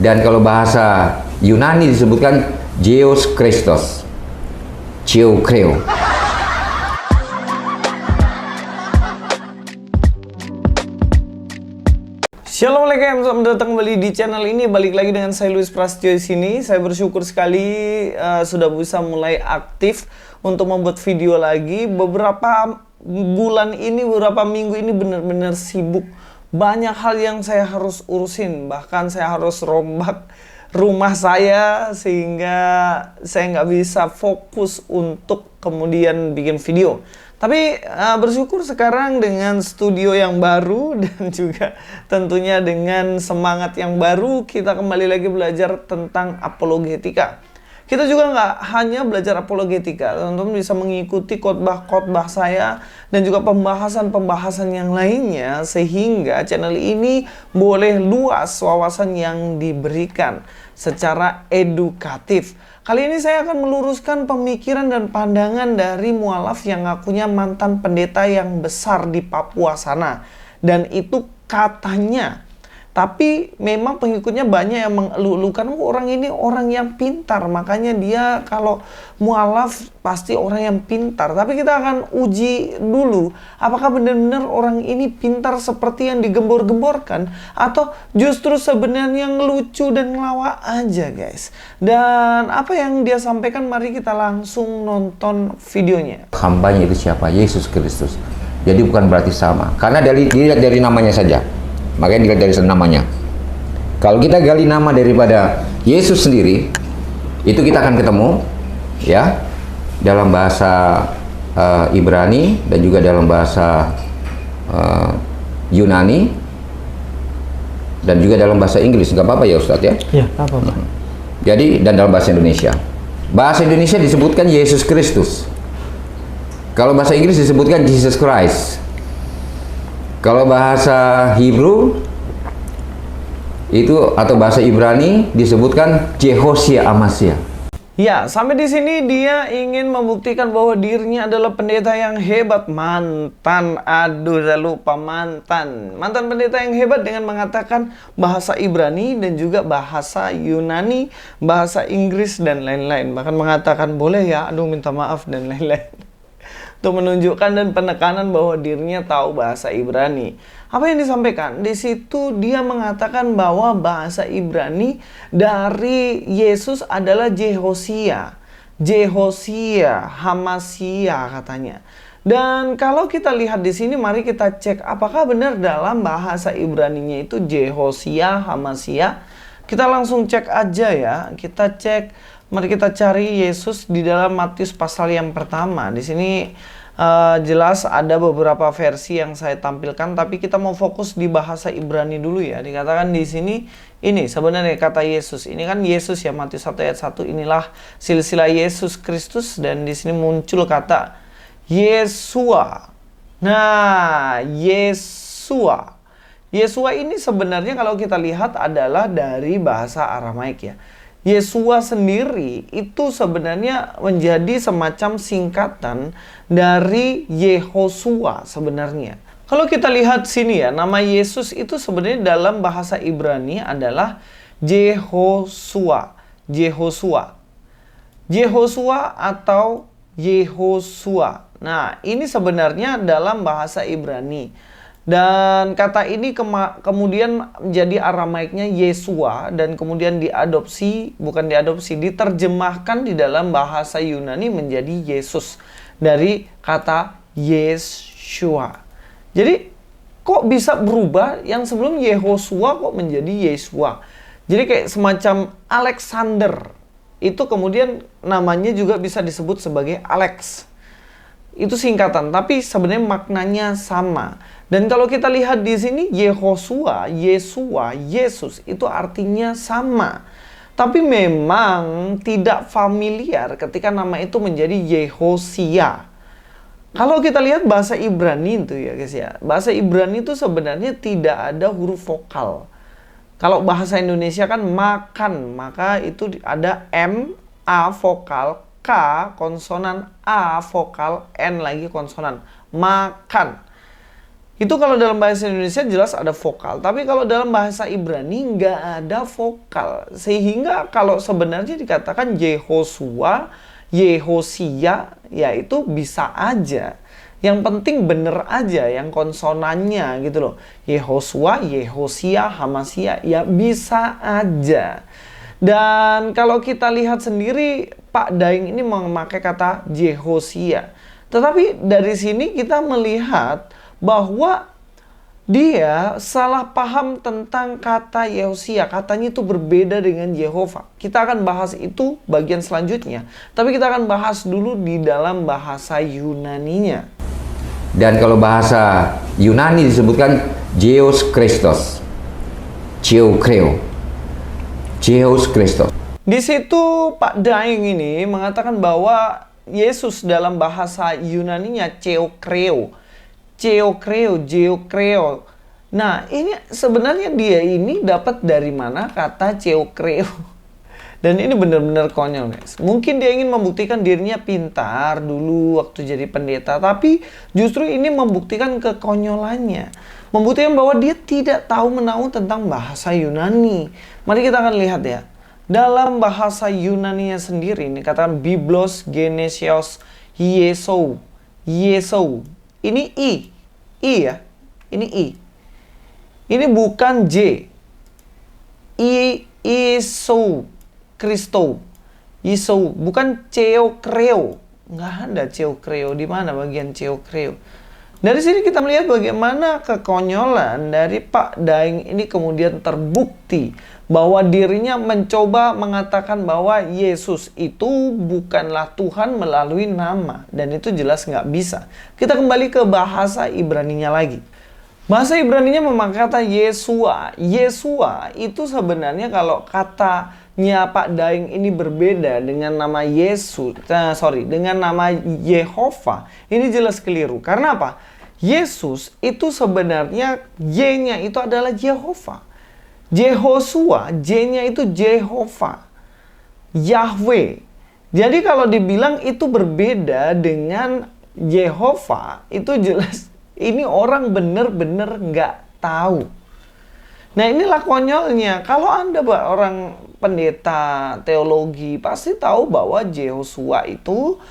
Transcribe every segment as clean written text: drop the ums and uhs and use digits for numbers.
Dan kalau bahasa Yunani disebutkan Geos Christos, Geo Kreo. Shalom alaikum, selamat datang kembali di channel ini. Balik lagi dengan saya Luis Prasetyo di sini. Saya bersyukur sekali sudah bisa mulai aktif untuk membuat video lagi. Beberapa bulan ini, beberapa minggu ini benar-benar sibuk. Banyak hal yang saya harus urusin. Bahkan saya harus rombak rumah saya sehingga saya nggak bisa fokus untuk kemudian bikin video. Tapi bersyukur sekarang dengan studio yang baru dan juga tentunya dengan semangat yang baru, kita kembali lagi belajar tentang apologetika. Kita juga nggak hanya belajar apologetika, teman-teman bisa mengikuti khotbah-khotbah saya dan juga pembahasan-pembahasan yang lainnya sehingga channel ini boleh luas wawasan yang diberikan secara edukatif. Kali ini saya akan meluruskan pemikiran dan pandangan dari mualaf yang ngakunya mantan pendeta yang besar di Papua sana. Dan itu katanya. Tapi memang pengikutnya banyak yang mengeluh-elukan, orang ini orang yang pintar. Makanya dia kalau mualaf pasti orang yang pintar. Tapi kita akan uji dulu, apakah benar-benar orang ini pintar seperti yang digembor-gemborkan, atau justru sebenarnya ngelucu dan ngelawak aja guys. Dan apa yang dia sampaikan, mari kita langsung nonton videonya. Hambanya itu siapa? Yesus Kristus. Jadi bukan berarti sama. Karena dilihat dari namanya saja. Makanya dilihat dari namanya. Kalau kita gali nama daripada Yesus sendiri, itu kita akan ketemu ya dalam bahasa Ibrani dan juga dalam bahasa Yunani dan juga dalam bahasa Inggris. Nggak apa-apa ya Ustadz ya? Iya, nggak apa-apa. Jadi dan dalam bahasa Indonesia. Bahasa Indonesia disebutkan Yesus Kristus. Kalau bahasa Inggris disebutkan Jesus Christ. Kalau bahasa Hebrew itu atau bahasa Ibrani disebutkan Jehosia Amasya. Ya, sampai di sini dia ingin membuktikan bahwa dirinya adalah pendeta yang hebat. Saya lupa mantan pendeta yang hebat dengan mengatakan bahasa Ibrani dan juga bahasa Yunani, bahasa Inggris dan lain-lain. Bahkan mengatakan boleh ya, minta maaf dan lain-lain. Untuk menunjukkan dan penekanan bahwa dirinya tahu bahasa Ibrani. Apa yang disampaikan? Di situ dia mengatakan bahwa bahasa Ibrani dari Yesus adalah Jehosia, Hamasya katanya. Dan kalau kita lihat di sini, mari kita cek apakah benar dalam bahasa Ibraninya itu Jehosia, Hamasya. Kita langsung cek aja ya. Kita cek. Mari kita cari Yesus di dalam Matius pasal yang pertama. Di sini jelas ada beberapa versi yang saya tampilkan, tapi kita mau fokus di bahasa Ibrani dulu ya. Dikatakan di sini ini sebenarnya kata Yesus. Ini kan Yesus ya, Matius 1 ayat 1. Inilah silsilah Yesus Kristus dan di sini muncul kata Yesua. Nah, Yesua. Yesua ini sebenarnya kalau kita lihat adalah dari bahasa Aramaik ya. Yesua sendiri itu sebenarnya menjadi semacam singkatan dari Yehosua sebenarnya. Kalau kita lihat sini ya, nama Yesus itu sebenarnya dalam bahasa Ibrani adalah Jehosua. Jehosua atau Yehosua. Nah, ini sebenarnya dalam bahasa Ibrani. Dan kata ini kemudian menjadi Aramaiknya Yesua dan kemudian diterjemahkan di dalam bahasa Yunani menjadi Yesus dari kata Yeshua. Jadi kok bisa berubah, yang sebelum Yehosua kok menjadi Yesua. Jadi kayak semacam Alexander. Itu kemudian namanya juga bisa disebut sebagai Alex. Itu singkatan, tapi sebenarnya maknanya sama. Dan kalau kita lihat di sini Yehosua, Yesua, Yesus itu artinya sama. Tapi memang tidak familiar ketika nama itu menjadi Yehosia. Kalau kita lihat bahasa Ibrani itu ya guys ya. Bahasa Ibrani itu sebenarnya tidak ada huruf vokal. Kalau bahasa Indonesia kan makan, maka itu ada M, A vokal, K konsonan, A vokal, N lagi konsonan. Makan. Itu kalau dalam bahasa Indonesia jelas ada vokal, tapi kalau dalam bahasa Ibrani nggak ada vokal. Sehingga kalau sebenarnya dikatakan Yehosua, Yehosia, ya itu bisa aja. Yang penting bener aja yang konsonannya gitu loh. Yehosua, Yehosia, Hamasia, ya bisa aja. Dan kalau kita lihat sendiri, Pak Daeng ini memakai kata Yehosia. Tetapi dari sini kita melihat bahwa dia salah paham tentang kata Yehosia. Katanya itu berbeda dengan Yehova. Kita akan bahas itu bagian selanjutnya. Tapi kita akan bahas dulu di dalam bahasa Yunaninya. Dan kalau bahasa Yunani disebutkan Zeus Christos, Theokreo, Zeus Christos. Di situ Pak Daeng ini mengatakan bahwa Yesus dalam bahasa Yunaninya Theokreo. Theokreo. Nah, ini sebenarnya dia ini dapat dari mana kata Theokreo? Dan ini benar-benar konyol, guys. Mungkin dia ingin membuktikan dirinya pintar dulu waktu jadi pendeta, tapi justru ini membuktikan kekonyolannya. Membuktikan bahwa dia tidak tahu menahu tentang bahasa Yunani. Mari kita akan lihat ya. Dalam bahasa Yunaninya sendiri ini katakan Biblos Genesios Yesou. Ini I ya. Ini I. Ini bukan J. Isou Kristo. Isou bukan Theokreo. Nggak ada Theokreo. Di mana bagian Theokreo? Dari sini kita melihat bagaimana kekonyolan dari Pak Daeng ini kemudian terbukti bahwa dirinya mencoba mengatakan bahwa Yesus itu bukanlah Tuhan melalui nama. Dan itu jelas nggak bisa. Kita kembali ke bahasa Ibraninya lagi. Bahasa Ibraninya memakai kata Yesua. Yesua itu sebenarnya kalau katanya Pak Daeng ini berbeda dengan nama dengan nama Yehova. Ini jelas keliru. Karena apa? Yesus itu sebenarnya Y-nya itu adalah Yehova. Yehosua, J-nya itu Jehova, Yahweh. Jadi kalau dibilang itu berbeda dengan Yehova, itu jelas ini orang benar-benar nggak tahu. Nah, inilah konyolnya. Kalau Anda orang pendeta teologi pasti tahu bahwa Yehosua itu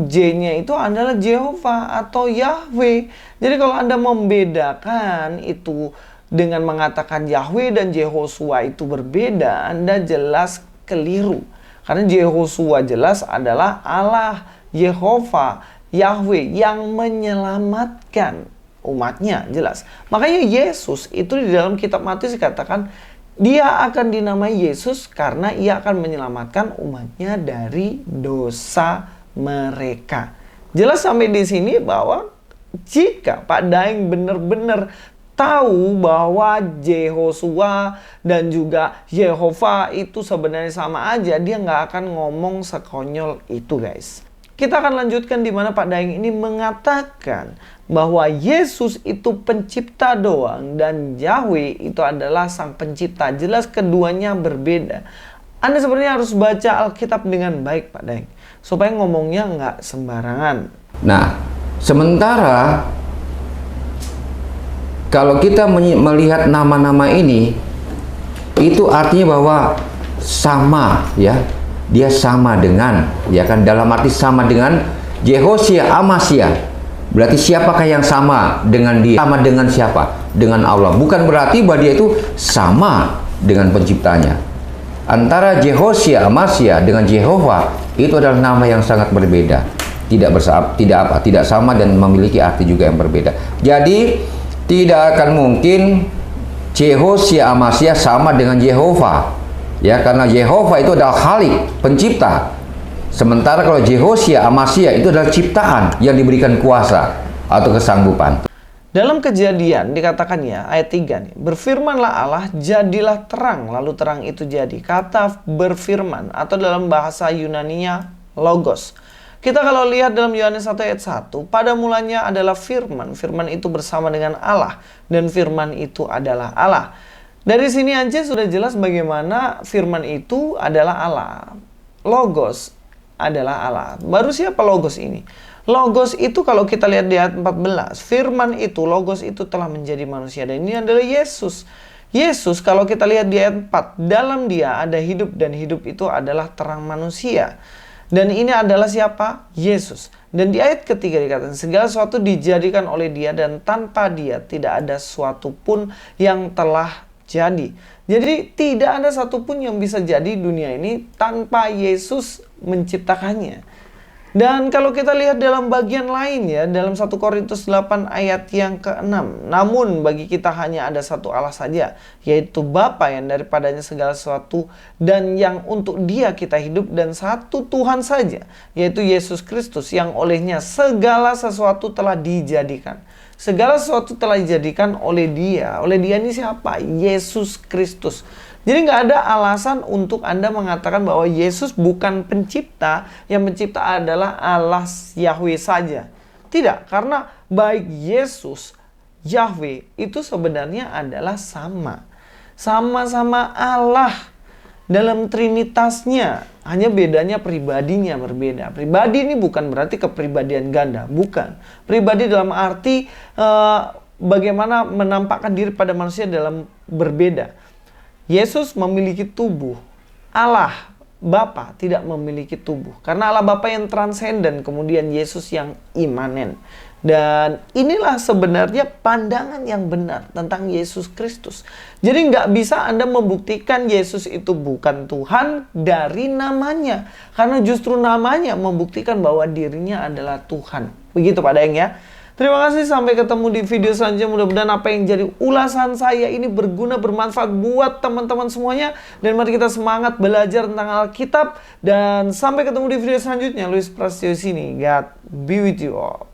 J-nya itu adalah Jehova atau Yahweh. Jadi kalau Anda membedakan itu dengan mengatakan Yahweh dan Yehosua itu berbeda, Anda jelas keliru. Karena Yehosua jelas adalah Allah, Yehova, Yahweh yang menyelamatkan umatnya, jelas. Makanya Yesus itu di dalam kitab Matius dikatakan dia akan dinamai Yesus karena ia akan menyelamatkan umatnya dari dosa mereka. Jelas sampai di sini bahwa jika Pak Daeng benar-benar tahu bahwa Yehosua dan juga Yehova itu sebenarnya sama aja, dia nggak akan ngomong sekonyol itu, guys. Kita akan lanjutkan di mana Pak Daeng ini mengatakan bahwa Yesus itu pencipta doang dan Yahweh itu adalah sang pencipta. Jelas keduanya berbeda. Anda sebenarnya harus baca Alkitab dengan baik, Pak Daeng, supaya ngomongnya nggak sembarangan. Nah, sementara kalau kita melihat nama-nama ini, itu artinya bahwa sama, ya. Dia sama dengan, ya kan, dalam arti sama dengan Yehosia, Amasia. Berarti siapakah yang sama dengan dia? Sama dengan siapa? Dengan Allah. Bukan berarti bahwa dia itu sama dengan penciptanya. Antara Yehosia, Amasia dengan Yehova itu adalah nama yang sangat berbeda. Tidak sama dan memiliki arti juga yang berbeda. Jadi tidak akan mungkin Yehosia, Amasia sama dengan Yehova. Ya, karena Yehova itu adalah Khalik, pencipta. Sementara kalau Yehosia, Amasia itu adalah ciptaan yang diberikan kuasa atau kesanggupan. Dalam Kejadian dikatakan ya, ayat 3 nih, berfirmanlah Allah, jadilah terang, lalu terang itu jadi. Kata berfirman atau dalam bahasa Yunaninya logos. Kita kalau lihat dalam Yohanes 1 ayat 1, pada mulanya adalah firman. Firman itu bersama dengan Allah dan firman itu adalah Allah. Dari sini aja sudah jelas bagaimana firman itu adalah Allah. Logos adalah Allah. Baru siapa logos ini? Logos itu kalau kita lihat di ayat 14, firman itu, logos itu telah menjadi manusia. Dan ini adalah Yesus. Yesus kalau kita lihat di ayat 4, dalam dia ada hidup dan hidup itu adalah terang manusia. Dan ini adalah siapa? Yesus. Dan di ayat ketiga dikatakan, segala sesuatu dijadikan oleh dia dan tanpa dia tidak ada sesuatu pun yang telah jadi. Jadi tidak ada satupun yang bisa jadi dunia ini tanpa Yesus menciptakannya. Dan kalau kita lihat dalam bagian lain ya, dalam 1 Korintus 8 ayat yang ke-6. Namun bagi kita hanya ada satu Allah saja, yaitu Bapa yang daripadanya segala sesuatu dan yang untuk dia kita hidup, dan satu Tuhan saja, yaitu Yesus Kristus yang olehnya segala sesuatu telah dijadikan. Segala sesuatu telah dijadikan oleh dia. Oleh dia ini siapa? Yesus Kristus. Jadi nggak ada alasan untuk Anda mengatakan bahwa Yesus bukan pencipta, yang pencipta adalah Allah Yahweh saja. Tidak, karena baik Yesus, Yahweh itu sebenarnya adalah sama. Sama-sama Allah dalam trinitasnya. Hanya bedanya pribadinya berbeda. Pribadi ini bukan berarti kepribadian ganda, bukan. Pribadi dalam arti bagaimana menampakkan diri pada manusia dalam berbeda. Yesus memiliki tubuh. Allah Bapa tidak memiliki tubuh. Karena Allah Bapa yang transenden, kemudian Yesus yang imanen. Dan inilah sebenarnya pandangan yang benar tentang Yesus Kristus. Jadi nggak bisa Anda membuktikan Yesus itu bukan Tuhan dari namanya. Karena justru namanya membuktikan bahwa dirinya adalah Tuhan. Begitu Pak Daeng ya. Terima kasih, sampai ketemu di video selanjutnya. Mudah-mudahan apa yang jadi ulasan saya ini berguna, bermanfaat buat teman-teman semuanya. Dan mari kita semangat belajar tentang Alkitab. Dan sampai ketemu di video selanjutnya. Louis Prasetyo sini. God be with you all.